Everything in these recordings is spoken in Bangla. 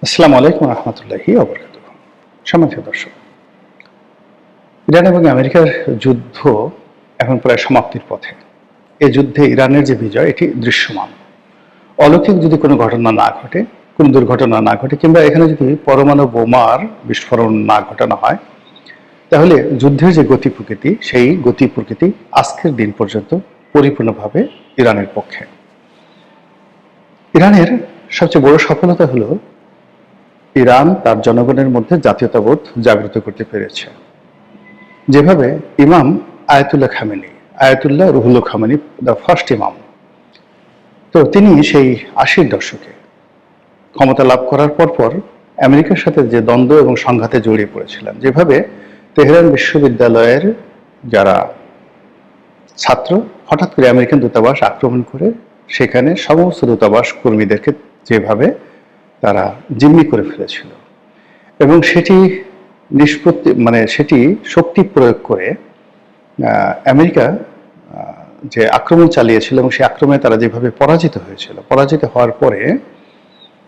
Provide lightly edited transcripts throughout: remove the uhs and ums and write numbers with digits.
আসসালামু আলাইকুম রহমতুল্লাহি ওবরাকাতুহু। সম্মানিত দর্শক, ইরান এবং আমেরিকার যুদ্ধ এখন প্রায় সমাপ্তির পথে। এই যুদ্ধে ইরানের যে বিজয় এটি দৃশ্যমান। অলৌকিক যদি কোনো ঘটনা না ঘটে, কোনো দুর্ঘটনা না ঘটে, কিংবা এখানে যদি পরমাণু বোমার বিস্ফোরণ না ঘটানো হয়, তাহলে যুদ্ধের যে গতি প্রকৃতি, সেই গতি প্রকৃতি আজকের দিন পর্যন্ত পরিপূর্ণভাবে ইরানের পক্ষে। ইরানের সবচেয়ে বড় সফলতা হলো ইরান তার জনগণের মধ্যে জাতীয়তাবোধ জাগ্রত করতে পেরেছে। যেভাবে ইমাম Ayatollah Khamenei, Ayatollah Ruhullah Khamenei, the first ইমাম, তো তিনি সেই ৮০-র দশকে ক্ষমতা লাভ করার পর আমেরিকার সাথে যে দ্বন্দ্ব এবং সংঘাতে জড়িয়ে পড়েছিলেন, যেভাবে তেহরান বিশ্ববিদ্যালয়ের যারা ছাত্র হঠাৎ করে আমেরিকান দূতাবাস আক্রমণ করে সেখানে সমস্ত দূতাবাস কর্মীদেরকে যেভাবে তারা জিম্মি করে ফেলেছিল, এবং সেটি নিষ্পত্তি সেটি শক্তি প্রয়োগ করে আমেরিকা যে আক্রমণ চালিয়েছিল এবং সেই আক্রমণে তারা যেভাবে পরাজিত হয়েছিল, পরাজিত হওয়ার পরে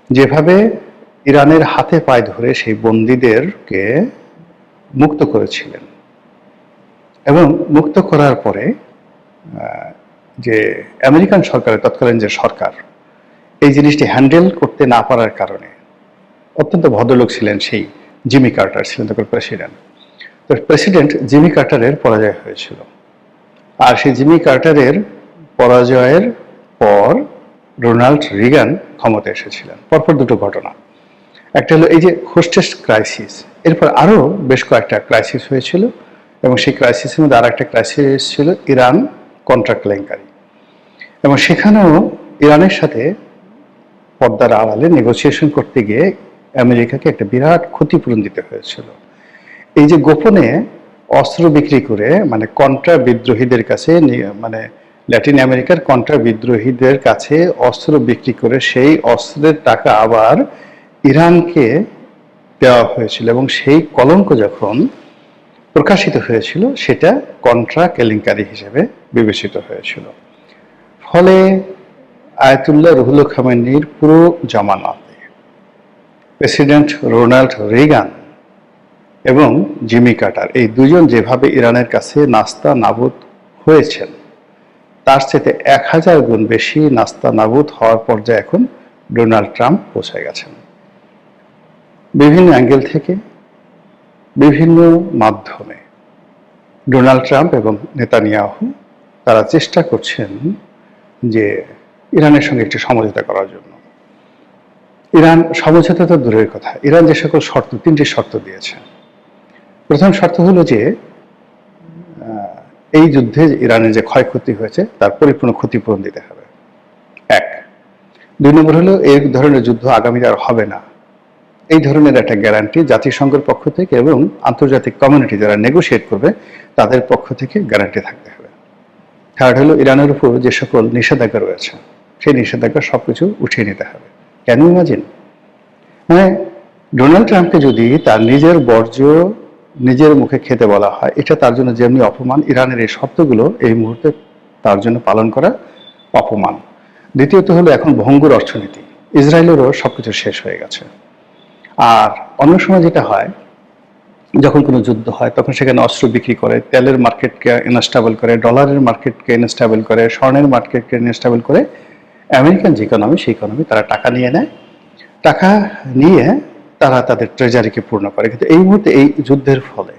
যেভাবে ইরানের হাতে পায়ে ধরে সেই বন্দীদেরকে মুক্ত করেছিলেন, এবং মুক্ত করার পরে যে আমেরিকান সরকারের তৎকালীন যে সরকার এই জিনিসটি হ্যান্ডেল করতে না পারার কারণে, অত্যন্ত ভদ্রলোক ছিলেন সেই জিমি কার্টার, ছিলেন তখন প্রেসিডেন্ট। তো প্রেসিডেন্ট জিমি কার্টারের পরাজয় হয়েছিল, আর সেই জিমি কার্টারের পরাজয়ের পর রোনাল্ড রিগান ক্ষমতা এসেছিলেন। পরপর দুটো ঘটনা, একটা হলো এই যে হোস্টেস ক্রাইসিস, এরপর আরও বেশ কয়েকটা ক্রাইসিস হয়েছিল, এবং সেই ক্রাইসিসের মধ্যে আর একটা ক্রাইসিস ছিল ইরান কন্ট্রাক্ট কেলেঙ্কারি, এবং সেখানেও ইরানের সাথে পর্দার আড়ালে নেগোসিয়েশন করতে গিয়ে আমেরিকাকে একটা বিরাট ক্ষতিপূরণ দিতে হয়েছিল। এই যে গোপনে অস্ত্র বিক্রি করে, কন্ট্রা বিদ্রোহীদের কাছে, ল্যাটিন আমেরিকার কন্ট্রা বিদ্রোহীদের কাছে অস্ত্র বিক্রি করে সেই অস্ত্রের টাকা আবার ইরানকে দেওয়া হয়েছিল, এবং সেই কলঙ্ক যখন প্রকাশিত হয়েছিল সেটা কন্ট্রা কেলেঙ্কারি হিসেবে বিবেচিত হয়েছিল। ফলে আয়াতুল্লাহ রুহুল্লাহ খামেনির পুরো জামানাতে প্রেসিডেন্ট রোনাল্ড রিগান এবং জিমি কার্টার, এই দুজন যেভাবে ইরানের কাছে নাস্তা নাবুদ হয়েছেন, তার সাথে ১০০০ গুণ বেশি নাস্তা নাবুদ হওয়ার পর্যায়ে এখন ডোনাল্ড ট্রাম্প পৌঁছে গেছেন। বিভিন্ন অ্যাঙ্গেল থেকে, বিভিন্ন মাধ্যমে ডোনাল্ড ট্রাম্প এবং নেতানিয়াহু তারা চেষ্টা করছেন যে ইরানের সঙ্গে একটি সমঝোতা করার জন্য। ইরান সমঝোতা তো দূরের কথা, ইরান যে সকল শর্ত, ৩টি শর্ত দিয়েছে। প্রথম শর্ত হলো যে এই যুদ্ধে ইরানের যে ক্ষয়ক্ষতি হয়েছে তার পরিপূর্ণ ক্ষতিপূরণ দিতে হবে, ১। ২ নম্বর হলো এই ধরনের যুদ্ধ আগামীতে আর হবে না, এই ধরনের একটা গ্যারান্টি জাতিসংঘের পক্ষ থেকে এবং আন্তর্জাতিক কমিউনিটি যারা নেগোশিয়েট করবে তাদের পক্ষ থেকে গ্যারান্টি থাকতে হবে। থার্ড হলো ইরানের উপর যে সকল নিষেধাজ্ঞা রয়েছে সেই নিষেধাজ্ঞা সবকিছু উঠিয়ে নিতে হবে। Can you imagine? ডোনাল্ড ট্রাম্পকে যদি তার নিজের বর্জ্য নিজের মুখে খেতে বলা হয়, এটা তার জন্য যেমনি অপমান, ইরানের এই শর্তগুলো এই মুহূর্তে তার জন্য পালন করা অপমান। দ্বিতীয়ত হলো এখন ভঙ্গুর অর্থনীতি, ইসরায়েলেরও সবকিছু শেষ হয়ে গেছে। আর অন্য সময় যেটা হয়, যখন কোনো যুদ্ধ হয় তখন সেখানে অস্ত্র বিক্রি করে, তেলের মার্কেটকে ইনস্টেবল করে, ডলারের মার্কেটকে ইনস্টেবল করে, স্বর্ণের মার্কেটকে ইনস্টেবল করে, আমেরিকান যে ইকোনমি সেই ইকোনমি তারা টাকা নিয়ে নেয়, টাকা নিয়ে তারা তাদের ট্রেজারিকে পূর্ণ করে। কিন্তু এই মুহূর্তে এই যুদ্ধের ফলে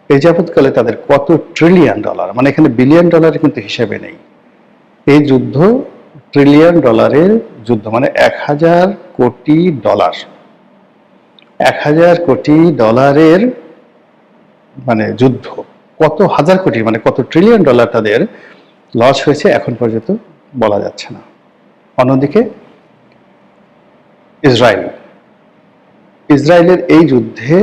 এই যাবৎকালে তাদের কত ট্রিলিয়ন ডলার, এখানে বিলিয়ন ডলারের কিন্তু হিসেবে নেই, এই যুদ্ধ ট্রিলিয়ন ডলারের যুদ্ধ, ১,০০০ কোটি ডলার, ১,০০০ কোটি ডলারের যুদ্ধ, কত হাজার কোটি কত ট্রিলিয়ন ডলার তাদের লস হয়েছে এখন পর্যন্ত বলা যাচ্ছে না। অন্যদিকে ইসরায়েলের এই যুদ্ধে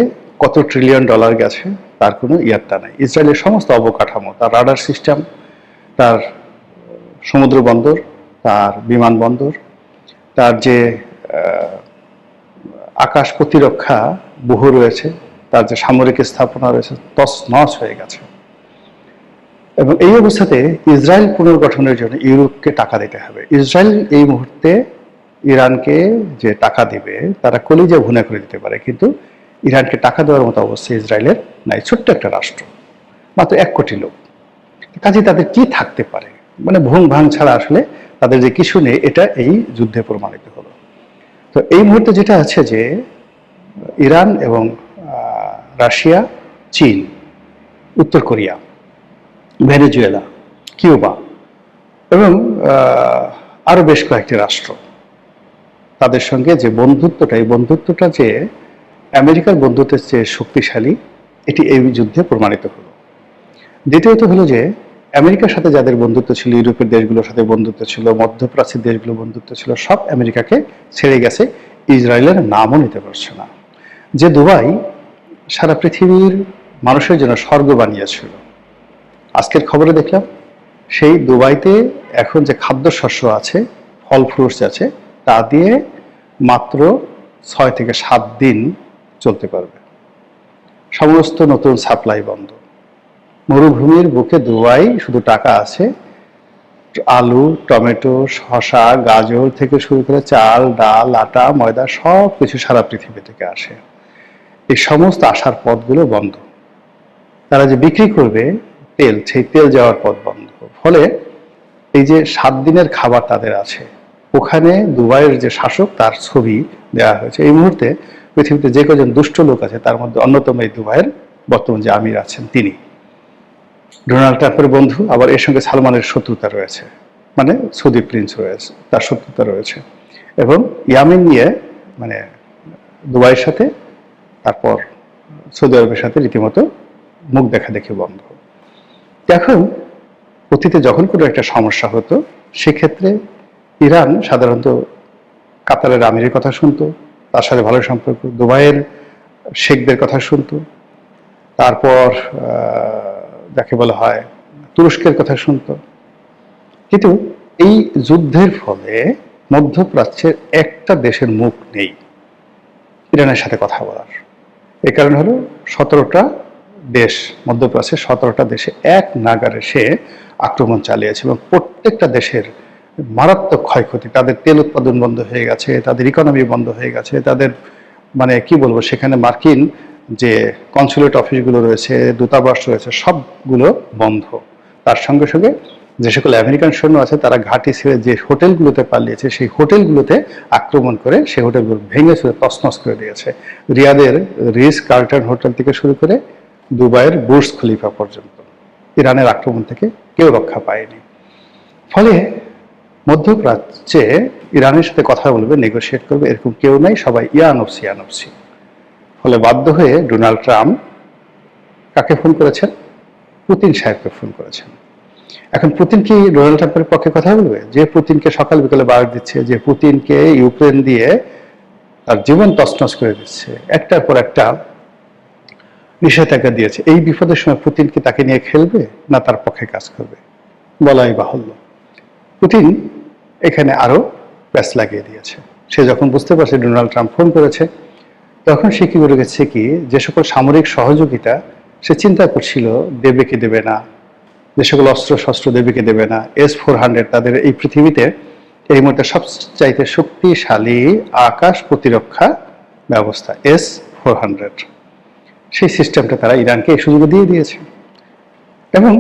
কত ট্রিলিয়ন ডলার গেছে তার কোনো ইয়াত্তা নাই। ইসরায়েলের সমস্ত অবকাঠামো, তার রাডার সিস্টেম, তার সমুদ্র বন্দর, তার বিমানবন্দর, তার যে আকাশ প্রতিরক্ষা বহু রয়েছে, তার যে সামরিক স্থাপনা রয়েছে, তছনছ হয়ে গেছে। এবং এই অবস্থাতে ইসরায়েল পুনর্গঠনের জন্য ইউরোপকে টাকা দিতে হবে। ইসরায়েল এই মুহূর্তে ইরানকে যে টাকা দিবে তারা কলিজা ভুনা করে দিতে পারে, কিন্তু ইরানকে টাকা দেওয়ার মতো অবস্থা ইসরায়েলের নাই। ছোট্ট একটা রাষ্ট্র, মাত্র 1 কোটি লোক। কাজে তাদের কি থাকতে পারে, মানে ভুং ভাং ছাড়া আসলে তাদের যে কিছু নেই, এটা এই যুদ্ধে প্রমাণিত হলো। তো এই মুহূর্তে যেটা আছে যে ইরান এবং রাশিয়া, চীন, উত্তর কোরিয়া, ভেনেজুয়েলা, কিউবা এবং আরো বেশ কয়েকটি রাষ্ট্র, তাদের সঙ্গে যে বন্ধুত্বটা, এই বন্ধুত্বটা যে আমেরিকার বন্ধুত্বের চেয়ে শক্তিশালী, এটি এই যুদ্ধে প্রমাণিত হলো। দ্বিতীয়ত হলো যে আমেরিকার সাথে যাদের বন্ধুত্ব ছিল, ইউরোপের দেশগুলোর সাথে বন্ধুত্ব ছিল, মধ্যপ্রাচ্যের দেশগুলো বন্ধুত্ব ছিল, সব আমেরিকাকে ছেড়ে গেছে। ইসরায়েলের নামও নিতে পারছে না। যে দুবাই সারা পৃথিবীর মানুষের জন্য স্বর্গ বানিয়েছিল, আজকের খবরে দেখলাম সেই দুবাইতে এখন যে খাদ্যশস্য আছে, ফল ফ্রুটস আছে, তা দিয়ে মাত্র 6 থেকে 7 দিন চলতে পারবে। সমস্ত নতুন সাপ্লাই বন্ধ। মরুভূমির বুকে দুবাই শুধু টাকা আছে, আলু, টমেটো, শসা, গাজর থেকে শুরু করে চাল, ডাল, আটা, ময়দা সব কিছু সারা পৃথিবী থেকে আসে। এই সমস্ত আসার পথগুলো বন্ধ। তারা যে বিক্রি করবে তেল, সেই তেল যাওয়ার পথ বন্ধ। ফলে এই যে 7 দিনের খাবার তাদের আছে, ওখানে দুবাইয়ের যে শাসক তার ছবি দেওয়া হয়েছে। এই মুহূর্তে পৃথিবীতে যে কজন দুষ্ট লোক আছে তার মধ্যে অন্যতম এই দুবাইয়ের বর্তমান যে আমির আছেন তিনি। ডোনাল্ড ট্রাম্পের বন্ধু, আবার এর সঙ্গে সালমানের শত্রুতা রয়েছে, মানে সৌদি প্রিন্স রয়েছে, তার শত্রুতা রয়েছে। এবং ইয়ামেন নিয়ে মানে দুবাইয়ের সাথে, তারপর সৌদি আরবের সাথে রীতিমতো মুখ দেখা দেখি বন্ধ। এখন অতীতে যখন কোনো একটা সমস্যা হতো, সেক্ষেত্রে ইরান সাধারণত কাতারের আমিরের কথা শুনতো, তার সাথে ভালো সম্পর্ক, দুবাইয়ের শেখদের কথা শুনতো, তারপর যাকে বলা হয় তুরস্কের কথা শুনতো। কিন্তু এই যুদ্ধের ফলে মধ্যপ্রাচ্যের একটা দেশের মুখ নেই ইরানের সাথে কথা বলার। এই কারণ হলো 17টা দেশ, মধ্যপ্রাচ্যের 17টা দেশে এক নাগারে সে আক্রমণ চালিয়েছে এবং প্রত্যেকটা দেশের মারাত্মক ক্ষয়ক্ষতি। তাদের তেল উৎপাদন বন্ধ হয়ে গেছে, তাদের ইকোনমি বন্ধ হয়ে গেছে, তাদের মানে কি বলবো, সেখানে মার্কিন যে কনসুলেট অফিসগুলো রয়েছে, দূতাবাস রয়েছে, সবগুলো বন্ধ। তার সঙ্গে সঙ্গে যে সকল আমেরিকান সৈন্য আছে তারা ঘাঁটি ছেড়ে যে হোটেলগুলোতে পালিয়েছে, সেই হোটেলগুলোতে আক্রমণ করে সেই হোটেলগুলো ভেঙে চুরে তছনছ করে দিয়েছে। রিয়াদের রিস কার্লটন হোটেল থেকে শুরু করে দুবাইয়ের বুর্জ খলিফা পর্যন্ত ইরানের আক্রমণ থেকে কেউ রক্ষা পায়নি। ফলে মধ্যপ্রাচ্যে ইরানের সাথে কথা বলবে, নেগোশিয়েট করবে, এরকম কেউ নাই, সবাই ইয়ানফসি ইয়ানফসি। ফলে বাধ্য হয়ে ডোনাল্ড ট্রাম্প কাকে ফোন করেছেন? পুতিন সাহেবকে ফোন করেছেন। এখন পুতিন কি ডোনাল্ড ট্রাম্পের পক্ষে কথা বলবে? যে পুতিনকে সকাল বিকালে বাড়ি দিচ্ছে, যে পুতিনকে ইউক্রেন দিয়ে তার জীবন তছনছ করে দিচ্ছে, একটার পর একটা নিষেধাজ্ঞা দিয়েছে, এই বিপদের সময় পুতিন কি তাকে নিয়ে খেলবে না তার পক্ষে কাজ করবে? বলাই বাহুল্য। পুতিন এখানে আরো প্যাচ লাগিয়ে দিয়েছে। সে যখন বুঝতে পারছে ডোনাল্ড ট্রাম্প ফোন করেছে, তখন সে কি করে গেছে কি, যে সকল সামরিক সহযোগিতা সে চিন্তা করছিল দেবে কি দেবে না, যে সকল অস্ত্র শস্ত্র দেবে কি দেবে না, S-400 তাদের এই পৃথিবীতে এই মুহূর্তে সবচাইতে শক্তিশালী আকাশ প্রতিরক্ষা ব্যবস্থা S-400, সেই সিস্টেমটা তারা ইরানকে এই সুযোগে দিয়ে দিয়েছে। এবং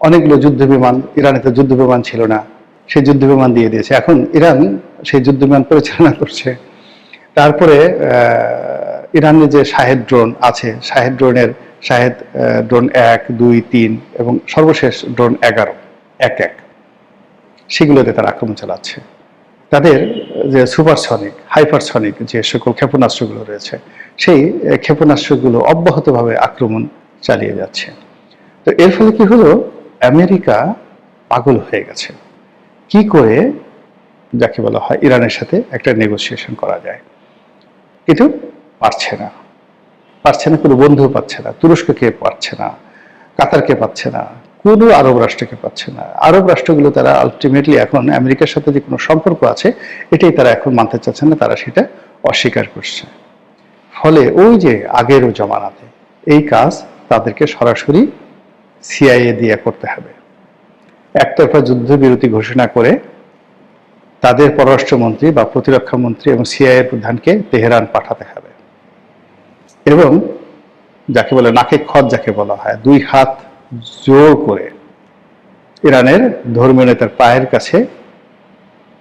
অনেকগুলো যুদ্ধ বিমান, ইরানে তো যুদ্ধ বিমান ছিল না, সেই যুদ্ধ বিমান দিয়ে দিয়েছে। এখন ইরান সেই যুদ্ধ বিমান পরিচালনা করছে। তারপরে ইরানের যে শাহেদ ড্রোন আছে, শাহেদ ড্রোন 1, 2, 3 এবং সর্বশেষ ড্রোন 11, 1 সেগুলোতে তারা আক্রমণ চালাচ্ছে। তাদের যে সুপারসনিক, হাইপারসনিক যে সকল ক্ষেপণাস্ত্রগুলো রয়েছে, সেই ক্ষেপণাস্ত্রগুলো অব্যাহতভাবে আক্রমণ চালিয়ে যাচ্ছে। তো এর ফলে কি হলো, আমেরিকা পাগল হয়ে গেছে কি করে যাকে বলা হয় ইরানের সাথে একটা নেগোসিয়েশন করা যায়, কিন্তু পারছে না, কোনো বন্ধু পাচ্ছে না। তুরস্ককে পাচ্ছে না, কাতারকে পাচ্ছে না, কোনো আরব রাষ্ট্রকে পাচ্ছে না। আরব রাষ্ট্রগুলো তারা আলটিমেটলি এখন আমেরিকার সাথে যে কোনো সম্পর্ক আছে এটাই তারা এখন মানতে চাচ্ছে না, তারা সেটা অস্বীকার করছে। ফলে ওই যে আগেরও জমানাতে এই কাজ তাদেরকে সরাসরি CIA দিয়ে করতে হবে। একতরফা যুদ্ধবিরতি ঘোষণা করে তাদের পররাষ্ট্রমন্ত্রী বা প্রতিরক্ষা মন্ত্রী এবং সিআইএ প্রধানকে তেহরান পাঠাতে হবে এবং যাকে বলে নাকে খত যাকে বলা হয়, দুই হাত জোর করে ইরানের ধর্মীয় নেতার পায়ের কাছে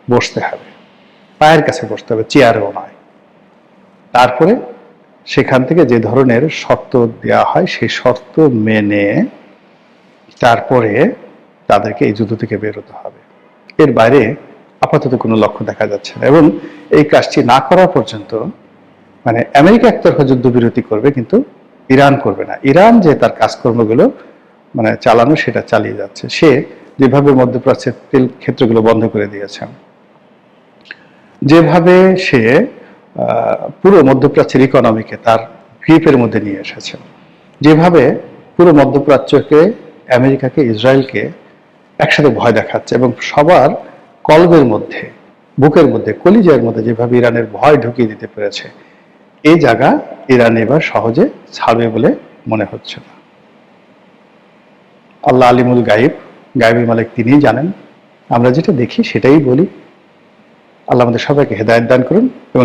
বসতে হবে, পায়ের কাছে বসতে হবে, চেয়ারেও নয়। তারপরে সেখান থেকে যে ধরনের শর্ত দেওয়া হয় সেই শর্ত মেনে তারপরে তাদেরকে এই যুদ্ধ থেকে বেরোতে হবে। এর বাইরে আপাতত কোনো লক্ষ্য দেখা যাচ্ছে না এবং এই কাজটি না করা পর্যন্ত মানে আমেরিকা একতরফা যুদ্ধবিরতি করবে কিন্তু ইরান করবে না। ইরান যে তার কাজকর্মগুলো মানে চালানো সেটা চালিয়ে যাচ্ছে। সে যেভাবে মধ্যপ্রাচ্যের তেল ক্ষেত্রগুলো বন্ধ করে দিয়েছে, যেভাবে সে পুরো মধ্যপ্রাচ্যের ইকোনমিকে তার গ্রিপের মধ্যে নিয়ে এসেছে, যেভাবে পুরো মধ্যপ্রাচ্যকে, আমেরিকাকে, ইসরায়েলকে একসাথে ভয় দেখাচ্ছে এবং সবার কলবের মধ্যে, বুকের মধ্যে, কলিজার মধ্যে যেভাবে ইরানের ভয় ঢুকিয়ে দিতে পেরেছে, এই জায়গা ইরান এবার সহজে ছাড়বে বলে মনে হচ্ছে না। আল্লাহ আলিমুল গাইব, গাইবের মালিক তিনিই জানেন। আমরা যেটা দেখি সেটাই বলি। আল্লাহ আমাদের সবাইকে হেদায়েত দান করুন এবং